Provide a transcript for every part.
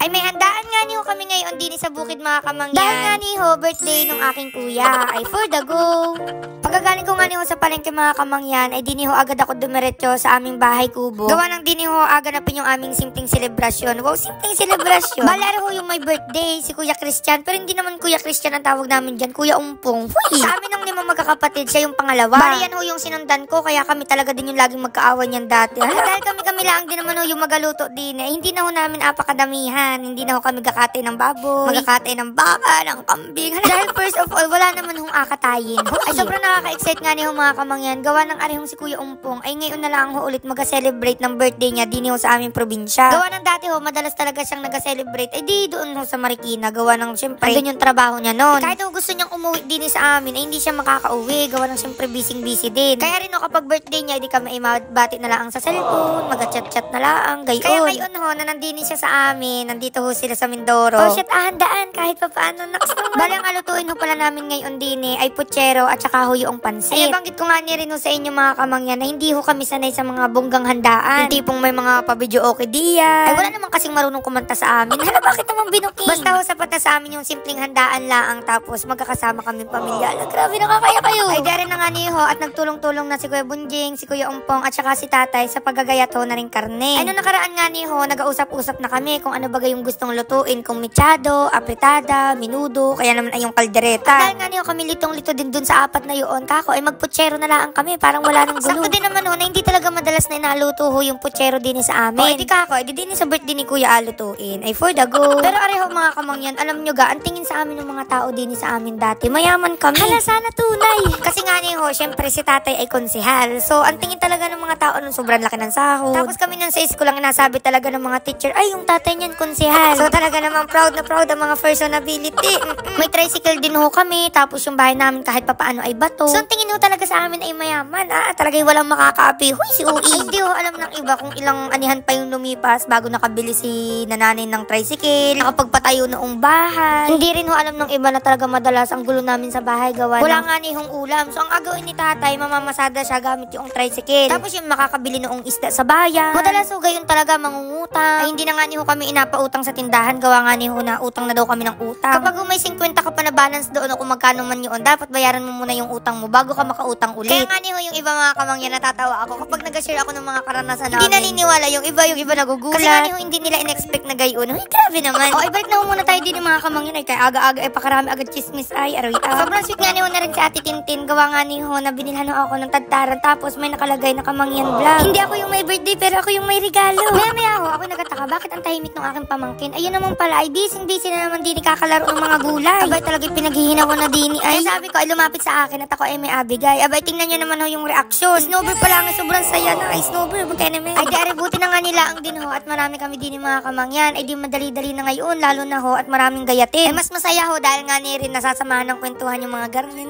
Ay may handaan nga niyo kami ngayon din sa bukid mga kamangyan. Dahil nga niyo birthday nung aking kuya ay for the go. Pagkagaling ko nga niyo sa palengke mga kamangyan ay diniho agad ako dumiretso sa aming bahay kubo. Gawa ng diniho aganapin yung aming simpleng selebrasyon. Wow, simpleng selebrasyon. Balaro ho yung may birthday si Kuya Christian, pero hindi naman Kuya Christian ang tawag namin dyan, Kuya Umpong. Huy! Sa amin ng 5 magkakapatid, siya yung pangalawa. Bali yan ho yung sinundan ko, kaya kami talaga din yung laging magkaawan yan dati. Dahil kami lang din naman ho yung magaluto din eh. Hindi na ho namin apakadamihan. Hindi na ho kami gakatay ng baboy, magkakatay ng baka, ng kambing. Dahil first of all, wala naman hong akatayin. Ay sobrang nakaka-excite nga niyo mga kamangyan. Gawa ng arihong si Kuya Umpong ay ngayon na lang ho ulit mag-celebrate ng birthday niya din ho sa aming probinsya. Gawa ng dati ho, madalas talaga siyang nag-celebrate ay di doon ho sa Marikina. Gawa ng syempre, andun yung trabaho niya noon. Kahit ho gusto niyang umuwi din sa amin ay hindi siya makakauwi. Gawa ng syempre busy din. Kaya rin ho kapag birthday niya, hindi kami bati na lang sa cellphone, mag-chat-chat na lang, gayon. Kaya ngayon ho, na nandini siya sa amin, nandito ho sila sa Mindoro. Oh shit, handaan kahit pa paano. Naks naman. Bali ang alutuin ho pala namin ngayon din ay putsero at saka ho yung pansit. Ay banggit ko nga ni rin ho sa inyo mga kamangyan na hindi ho kami sanay sa mga bonggang handaan. Yung tipong may mga pa-video okay diyan. Ay wala naman kasing marunong kumanta sa amin. Hala, bakit naman binuking? Basta ho sapat na sa amin yung simpleng handaan laang tapos magkakasama kami pamilya. Ala, grabe nakakaya kayo. Ay dare na nga niyo ho at nagtulong-tulong na si Kuya Bunjing, si Kuya Umpong at saka si Tatay sa paggagayat ho na rin karne. Ay nung nakaraan nga niyo ho, nag-usap-usap na kami kung ano bagay yung gustong lutuin, kung mechado, apretada, minudo, kaya naman ay yung kaldereta. Dahil nga niyo kami litong-lito din dun sa 4 na yun, kako ay magputsero na lang kami, parang wala nang gulo. Sakto din naman ho na hindi talaga madalas na inaluto ho yung putsero din sa amin. O edi kako, edi din sa birthday ni Kuya alutuin, ay for the go. Pero areho mga kamangyan, alam nyo ga, ang tingin sa amin ng mga tao din sa amin dati, mayaman kami. Hala, sana tunay. Kasi nga niyo ho, syempre si Tatay ay konsehal. So, ang tingin talaga ng mga tao nung sobrang laki ng sahod. Tapos kami nang sa school lang inasabi talaga ng mga teacher, ay yung tatay niyan konsehal. So, talaga naman proud na proud ang mga personality. May tricycle din ho kami, tapos yung bahay namin kahit papaano ay bato. So, ang tingin ho talaga sa amin ay mayaman. Talaga walang makakaapi. Huy, si Ui. Ay, hindi ho alam ng iba kung ilang anihan pa yung lumipas bago nakabili si nanay ng tricycle, nakapagpatayo noong bahay. Hindi rin ho alam ng iba na talaga madalas ang gulo namin sa bahay gawa wala nga ni hong ulam. So, ang agawin ni Tatay, mamamasada siya gamit yung tricycle. Tapos yung makakabili noong isda sa bayan. Madalas ho gayon talaga mangungutang. Ay, hindi na nga ni ho kami inapautang sa tindahan. Gawa nga ni ho na utang na daw kami ng utang. Kapag may 50 ka pa na balance doon o kung magkano man yun, dapat bayaran mo muna yung utang mo bago ka makautang ulit. Kaya nga ni ho yung iba mga kamangyan natatawa ako kapag nag-share ako ng mga karanasan namin. Hindi naniniwala yung iba nagugulat. Kasi nga ni ho hindi nila in-expect na gayon. Uy, grabe naman. O, ibalik na ho muna tayo din ng mga kamangyan ay kaya aga-aga ay pakarami agad chismis ay araw-araw. Sobrang sweet nga ni ho na rin si Ate Tintin. Gawa nga ni ho na binilhan ho ako ng tadtaran tapos may nakalagay na kamangyan vlog. Hindi ako yung may birthday pero ako yung may regalo. Maya ho, ako nagataka bakit ang tahimik ng aking pamangkin. Ayun naman pala ay busy na naman din kakalaro ng mga gulay. Abay talaga pinaghihina ko na din ay sabi ko ay lumapit sa akin at ako ay may abigay. Abay tingnan nyo naman ho yung reaksyon. Snowbird pala nga sobrang saya na ay snowbird. Magkaya naman. Ay di buti na nga nila ang din ho at marami kami din yung mga kamangyan. Ay di madali-dali na ngayon lalo na ho at maraming gayatin. Ay mas masaya ho dahil nga ni rin nasasamahan ng kwentuhan yung mga garni.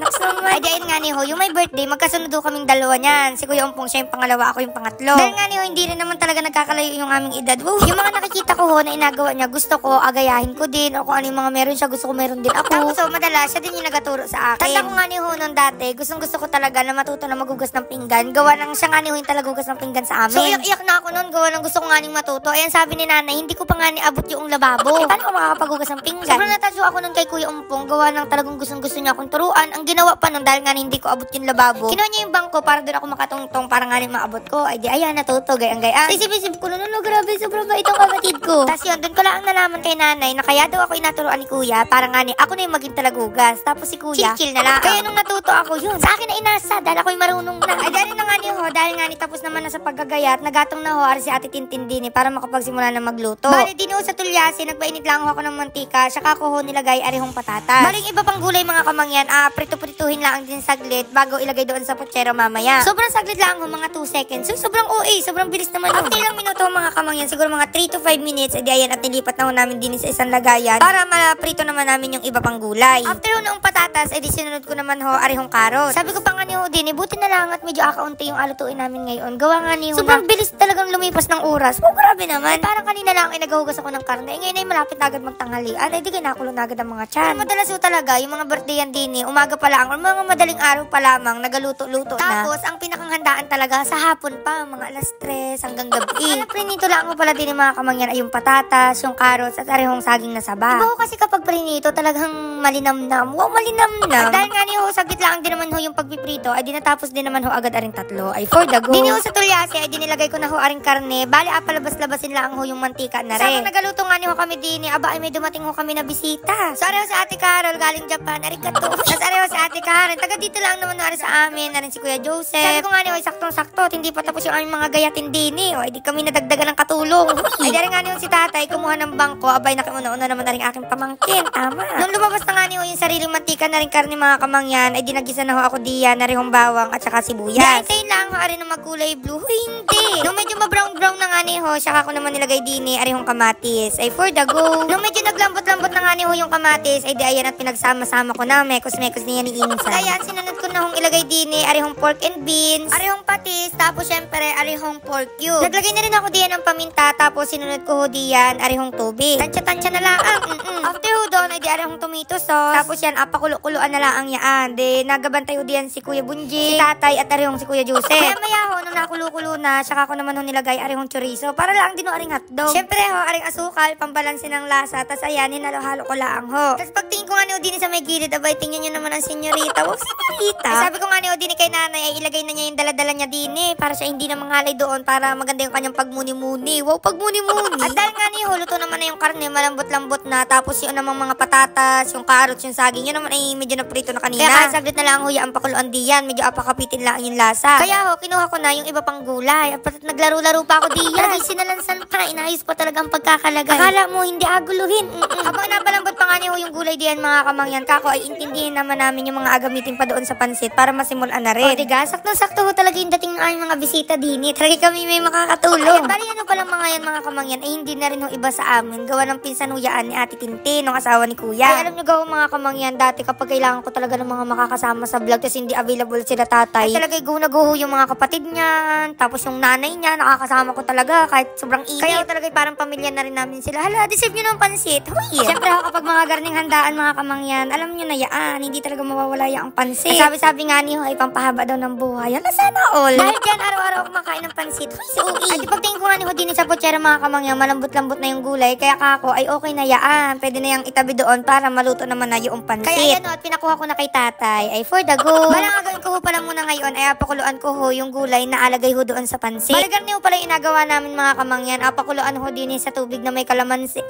Ay di ayun nga ni ho yung may birthday magkasunod ho kaming dalawa niyan. Si Kuya Umpong siya yung pangalawa, ako yung pangatlo. Dahil nga ni ho hindi rin naman talaga nagkakalayo yung aming edad. Wow. Yung mga nakikita ko ho na inagawa niya gusto ko agayahin ko din o kung ano yung mga meron siya gusto ko meron din ako. Tapos so madalas siya din yung nagaturo sa akin. Tanda ko nga ni ho nung dati gusto ko talaga na matuto na magugas ng pinggan. Gawa ng siya nga ni ho yung talaga gugas ng pinggan sa amin. So iyak na ako noon gawa ng gusto ko nga ning matuto. Ayan sabi ni nanay hindi ko pa nga ni abot yung lababo. Eh paano ko makakapagugas ng pinggan? Sobrang natadyo ako noon kay Kuya Umpong gawa ng talagang gusto niya akong turuan. Ang ginawa pa noon dahil nga hindi ko abot yung lababo. Kinuha niya yung bangko para doon ako makatungtong para nga rin maabot ko. Ay di ayan natuto gayang-gayang. Isip-isip ko noon grabe sobrang bait ang kapatid ko. Tapos yun doon ko lang nalaman kay nanay na kaya daw ako inaturuan ni Kuya para nga ni ako na yung maging talagugas. Tapos si Kuya chill na lang. Kaya nung natuto ako yun sa akin na inasa dahil ako'y marunong na. Ay dahil na nga ni ho dahil nga ni tapos naman na sa paggagayat nagatong na ho ari si Ate Tintin din para makapagsimula na magluto. Bali din ho sa tulyasi nagpainit lang ako ng mantika saka ko ho nilagay arihong patatas. Baling iba pang gulay mga kamangyan prito-prituhin lang din saglit bago ilagay doon sa putsero mamaya. Sobrang saglit lang ho mga 2 seconds. So sobrang sobrang bilis naman. After ilang minuto mga kamangyan siguro mga 3 to 5 minutes edi ayan at nilipat na ho namin din sa isang lagayan para malaprito naman namin yung iba pang gulay. After ho noong patatas edi sinunod ko naman ho arihong karot. Sabi ko pa nga ni ho din buti na lang at medyo akaunti yung alutuin namin ngayon. Gawa nga ni ho sobrang bilis talagang lumipas ng oras. Oh, grabe naman. Parang kanina lang ay naghuhugas ako ng karne. Ngayon ay malapit na agad magtanghalian. Ay di kinakulo na agad ang mga tiyan. Pero madalas ho talaga yung mga birthday yan din umaga pa lang or mga madaling araw pa lamang nagaluto-luto na. Tapos ang pinakanghandaan talaga sa hapon pa mga alas 3 hanggang gabi. Alam prinito lang mo pala din yung mga kamangyan ay yung patatas patatas, yung carrots, at arehong saging na saba. Iba ho kasi kapag prinito, talagang malinamnam. Wow, malinamnam. At dahil nga niyo, saglit lang din naman ho yung pagpiprito, ay dinatapos din naman ho agad aring tatlo. Ay for the go. Dini ho sa tulyase, ay dinilagay ko na ho aring karne. Bali, palabas-labasin lang ho yung mantika na rin. Sabang nagaluto nga niyo kami dini, aba ay may dumating ho kami na bisita. So areho si Ate Carol, galing Japan, arigato. Tapos areho si Ate Karen, taga dito lang naman na sa amin, na rin si Kuya Joseph. Sabi ko nga niyo, ay saktong-sakto, at hindi pa tapos yung aming mga gayatin dini. O, ay di kami nadagdagan ng katulong. Ay dari nga niyo si tatay, kumuha ng bangko, abay nakiuna-una naman na rin aking pamangkin. Tama. Nung lumabas na nga niyo yung sariling mantika na rin karne mga kamangyan, ay dinagisa na ho ako diyan, na rin bawang at saka sibuyas. Dahil lang ho, ari na magkulay blue. Hindi. Nung medyo ma-brown-brown na nga niyo, saka ko naman nilagay dini, arihong kamatis. Ay for the go. Nung medyo naglambot-lambot na nga niyo yung kamatis, ay di ayan at pinagsama-sama ko na, mekos-mekos niya ni Insan. Ayan, sinunod ko na hong ilagay dini, arihong pork and beans, arihong patis, tapos syempre, arihong pork cube. Naglagay na rin ako diyan ng paminta, tapos sinunod ko ho diyan, arihong tubig. Tansya-tansya na lang. After ho doon, ay di arihong tomato sauce. Tapos yan, pakulo-kuloan na lang ang yaan. Di, nagabantay ho diyan si Kuya Bunji, si tatay, at arihong si Kuya Joseph. Maya ho, nung nakulo-kulo na, saka ko naman ho nilagay arihong chorizo, para lang din ho aring hotdog. Syempre ho, aring asukal, pambalansin ng lasa, tas ayan, hinalo-halo ko lang ho. Tapos pagtingin ko nga ni Odini sa may gilid, abay, tingnan nyo naman ang senyorita. Wag senyorita. Ay, sabi ko nga ni Odini kay nanay, ay ilagay na niya yung daladala niya dini, para siya hindi na manghalay doon, para maganda yung kanyang pagmuni-muni. Wow, pagmuni-muni. At dahil nga ni luto naman na yung karne, malambot-lambot na, tapos yung namang mga patatas, yung carrots, yung saging, yun naman ay medyo na prito na kanina. Kaya saglit na lang ho, yung pakuluan diyan, medyo apakapitin lang yung lasa. Kaya ho, kinuha ko na yung iba pang gulay. At naglaro-laro pa ako diyan. Ay, sinalansan pa, inayos pa talaga ang pagkakalagay. Akala mo, hindi aguluhin. Habang napalambot pa nga niyo yung gulay diyan, mga kamangyan, kako ay intindihin naman namin yung mga agamitin pa doon sa pansit para masimulan na rin. O, diga, saktong-sakto ho talaga yung dating ng aming mga bisita din. Talaga kami may makakatulong. Ay, bali ano palang mga yan, mga kamangyan, ay hindi na rin ho iba sa amin. Gawa ng pinsan huyaan ni Ate Tintin, ng asawa ni Kuya. Ay, alam nyo gawa mga kamangyan, dati kapag kailangan ko talaga ng mga makakasama sa vlog, kasi hindi available sila tatay, ay talaga go yung mga kapatid niyan, tapos yung nanay niya, nakakasama ko talaga kahit sobrang init. Kaya talaga parang pamilya na rin namin sila. Hala, deserve nyo ng pansit. Huy! Siyempre ho, kapag mga garning handaan, mga kamangyan, alam nyo na yaan, hindi talaga mawawala yung pansit. Sabi-sabi nga niyo, ay pampahaba daw ng buhay. Yan, sana all. Dahil dyan, araw-araw ako makain ng pansit. Huy, si Ui. At pagtingin ko nga niyo din sa potsera, mga kamangyan, malambot-lambot na yung gulay, kaya kako, ay okay na yaan. Pwede na yung itabi doon para maluto naman na yung pansit. Kaya yan, at pinakuha ko na kay tatay, ay for the go. Balang gagawin ko ho pala muna ngayon, ay apakuluan ko ho yung gulay na alagay ho doon sa pansit. Baligan niyo pala yung inagawa namin, mga kamangyan, apakuluan ho din sa tubig na may kalamansi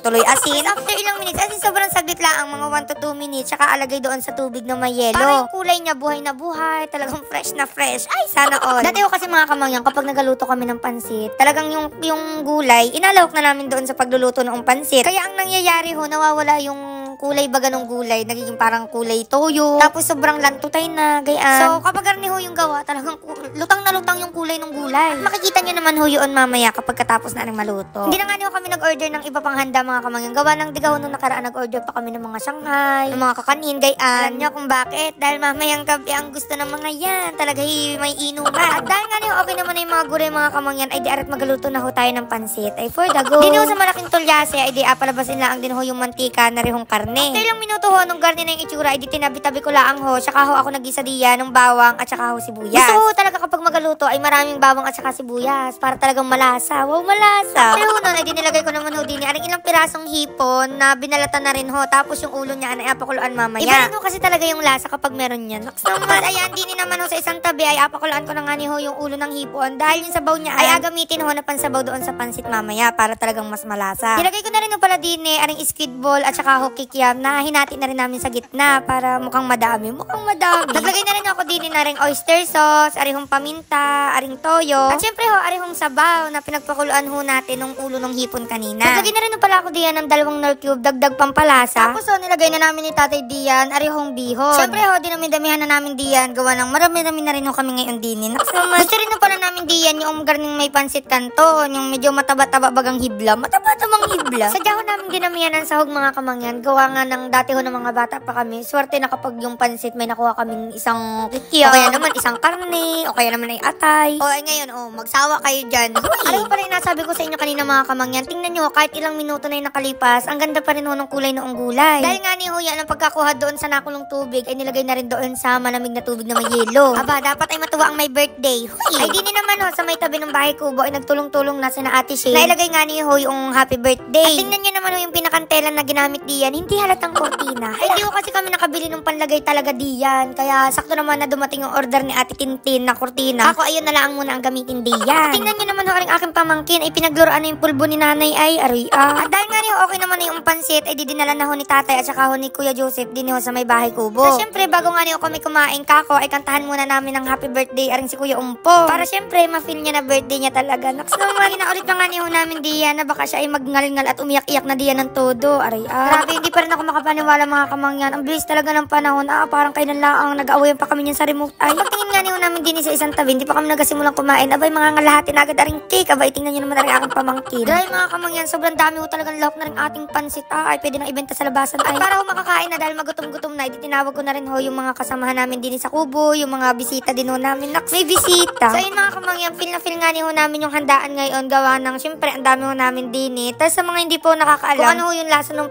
tuloy asin. After ilang minutes, asin sobrang saglit lang, ang mga 1 to 2 minutes, saka alagay doon sa tubig na may yelo. Para yung kulay niya buhay na buhay, talagang fresh na fresh. Ay, sana all. Dati ho kasi, mga kamangyan, kapag nagaluto kami ng pansit, talagang yung gulay, inalawak na namin doon sa pagluluto ng pansit. Kaya ang nangyayari ho, nawawala yung kulay baga ng gulay, nagiging parang kulay toyo, tapos sobrang lantutay na, gayaan. So, kapag karne ho yung gawa, talagang lutang na lutang yung kulay ng gulay. At makikita nyo naman ho yun mamaya kapag katapos na rin maluto. Hindi na nga niyo kami nag-order ng iba pang handa, mga kamangyan. Gawa ng digaw nung nakaraan, nag-order pa kami ng mga Shanghai, ng mga kakanin, gayaan. Alam nyo kung bakit? Dahil mamayang gabi ang gusto ng mga yan. Talaga may inuman. At dahil nga niyo okay naman na yung mga gulay, mga kamangyan, ay di arat magaluto na ho tayo ng pansit. Ay for the go. Dino sa malaking tulyase, ay di palabasin lang din ho yung mantika na rihong karne. After ilang minuto ho, nung garni na yung itsura, ay di tinabi-tabi ko lang ho, tsaka ho ako nag-isa diyan ng bawang at tsaka ho sibuyas. Gusto ho talaga kapag magaluto ay maraming bawang at tsaka sibuyas para talagang malasa. Wow, malasa. Pero ho nun, ay dinilagay ko naman ho din aring ilang pirasong hipon na binalatan na rin ho, tapos yung ulo niya ay apakuluan mamaya. Iba rin ho kasi talaga yung lasa kapag meron yan. Naks naman, ayan, din naman ho sa isang tabi ay apakuluan ko na nga ni ho yung ulo ng hipon dahil yung sabaw niya ay agamitin ho na pansabaw doon sa pansit mamaya para talagang mas malasa. Nilagay ko na rin ho pala din aring squid ball at tsaka ho kikiam na hinati na rin namin sa gitna para mukhang madami. Mukhang madami. Naglagay na rin ako din na ring oyster sauce, arihong paminta, aring toyo. At syempre ho, arihong sabaw na pinagpakuluan ho natin ng ulo ng hipon kanina. Naglagay na rin ho pala ako diyan ng 2 nor cube, dagdag pampalasa. Tapos ho, nilagay na namin ni tatay diyan, arihong bihon. Syempre ho, dinami-damihan na namin diyan, gawa ng marami-rami na rin ho kami ngayon dinin. Gusto rin ho pala namin diyan yung garning may pansit kanton, yung medyo mataba-taba bagang hibla. Mataba-tabang hibla. Sadya ho namin dinamihan ng sahog, mga kamangyan, gawa libangan ng dati ho ng mga bata pa kami, swerte na kapag yung pansit may nakuha kaming isang kikya, o kaya naman isang karne, o kaya naman ay atay. O ay ngayon, magsawa kayo dyan. Alam mo pala yung nasabi ko sa inyo kanina mga kamangyan, tingnan nyo, kahit ilang minuto na yung nakalipas, ang ganda pa rin ho ng kulay noong gulay. Dahil nga ni ho yan, ang pagkakuha doon sa nakulong tubig, ay nilagay na rin doon sa malamig na tubig na may yelo. Aba, dapat ay matuwa ang may birthday. Ay di naman ho, sa may tabi ng bahay kubo, ay nagtulong-tulong na sina Ate Shane. Nailagay nga ni ho yung happy birthday. At tingnan nyo naman ho yung pinakantelan na ginamit diyan, hindi halatang kortina. Ay di ho kasi kami nakabili ng panlagay talaga diyan. Kaya sakto naman na dumating yung order ni Ate Tintin na kortina. Ako ayun na lang muna ang gamitin diyan. Tingnan nyo naman ho aring aking pamangkin ay pinagluroan na yung pulbo ni nanay ay At dahil nga ni ho okay naman na yung pansit ay dinala na ho ni tatay at saka ho ni Kuya Joseph din ho sa may bahay kubo. So syempre bago nga ni ho kami kumain kako ay kantahan muna namin ng happy birthday aring si Kuya Umpo. Para syempre ma-feel niya na birthday niya talaga. Naks naman ginaulit pa nga ni ho namin diyan na baka siya ay magngal-ngal at umiyak-iyak na diyan ng todo. Grabe hindi pa rin ako makapaniwala mga kamangyan. Ang bilis talaga ng panahon. Parang kailan lang nag-aawayan pa kami niyan sa remote. Ay pagtingin nga ni ho namin din sa isang tabi, hindi pa kami nagasimulang kumain. Abay mga ngalahatin agad aring cake. Abay tingnan niyo naman aring aking pamangkin. Dahil mga kamangyan, sobrang dami ho talagang lahok na rin ating pansit. Ay pwede nang ibenta sa labasan. At para ho makakain na dahil magutom-gutom na, tinawag ko na rin ho yung mga kasamahan namin din sa kubo, yung mga bisita din ho namin. Naks, may bisita. So ayun mga kamangyan, feel na feel nga ni ho namin yung handaan ngayon gawa ng syempre ang dami ho namin din Tapos sa mga hindi po nakakaalam, kung ano ho yung lasa ng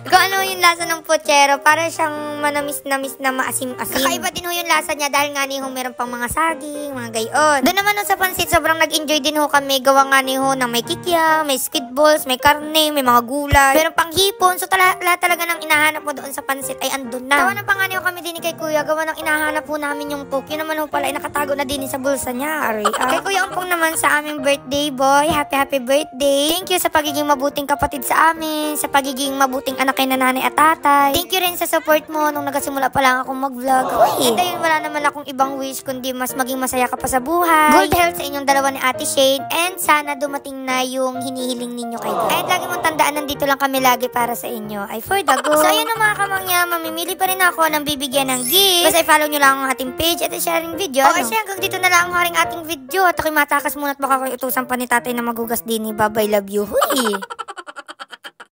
kung ano ho yung lasa ng pochero, para siyang manamis-namis na maasim-asim. Kakaiba din ho yung lasa niya dahil nga ni ho meron pang mga saging, mga gayon. Doon naman ho sa pansit, sobrang nag-enjoy din ho kami. Gawa nga ni ho ng may kikya, may squid balls, may karne, may mga gulay, meron pang hipon. So lahat talaga ng inahanap mo doon sa pansit ay andun na. Gawa ng pa nga ni ho kami din kay Kuya, gawa ng inahanap ho namin yung cook. Yun naman ho pala ay nakatago na din sa bulsa niya. Kay Kuya Umpong naman sa aming birthday boy, happy birthday. Thank you sa pagiging mabuting kapatid sa amin, sa pagiging mabuting anak kay nanay at tatay. Thank you rin sa support mo nung nagasimula pa lang akong mag-vlog. And ayun, wala naman akong ibang wish kundi mas maging masaya ka pa sa buhay. Good health sa inyong dalawa ni Ate Shane, and sana dumating na yung hinihiling ninyo kay God. Kahit lagi mong tandaan, nandito lang kami lagi para sa inyo. Ay for the go. So ayun na mga kamangya, mamimili pa rin ako ng bibigyan ng gift. Basta i-follow nyo lang ang ating page at sharing video. Okay, hanggang dito na lang ang haring ating video. At ako'y matakas muna at baka ako'y utusan pa ni tatay na magugas din ni Babay. Love you. Huy!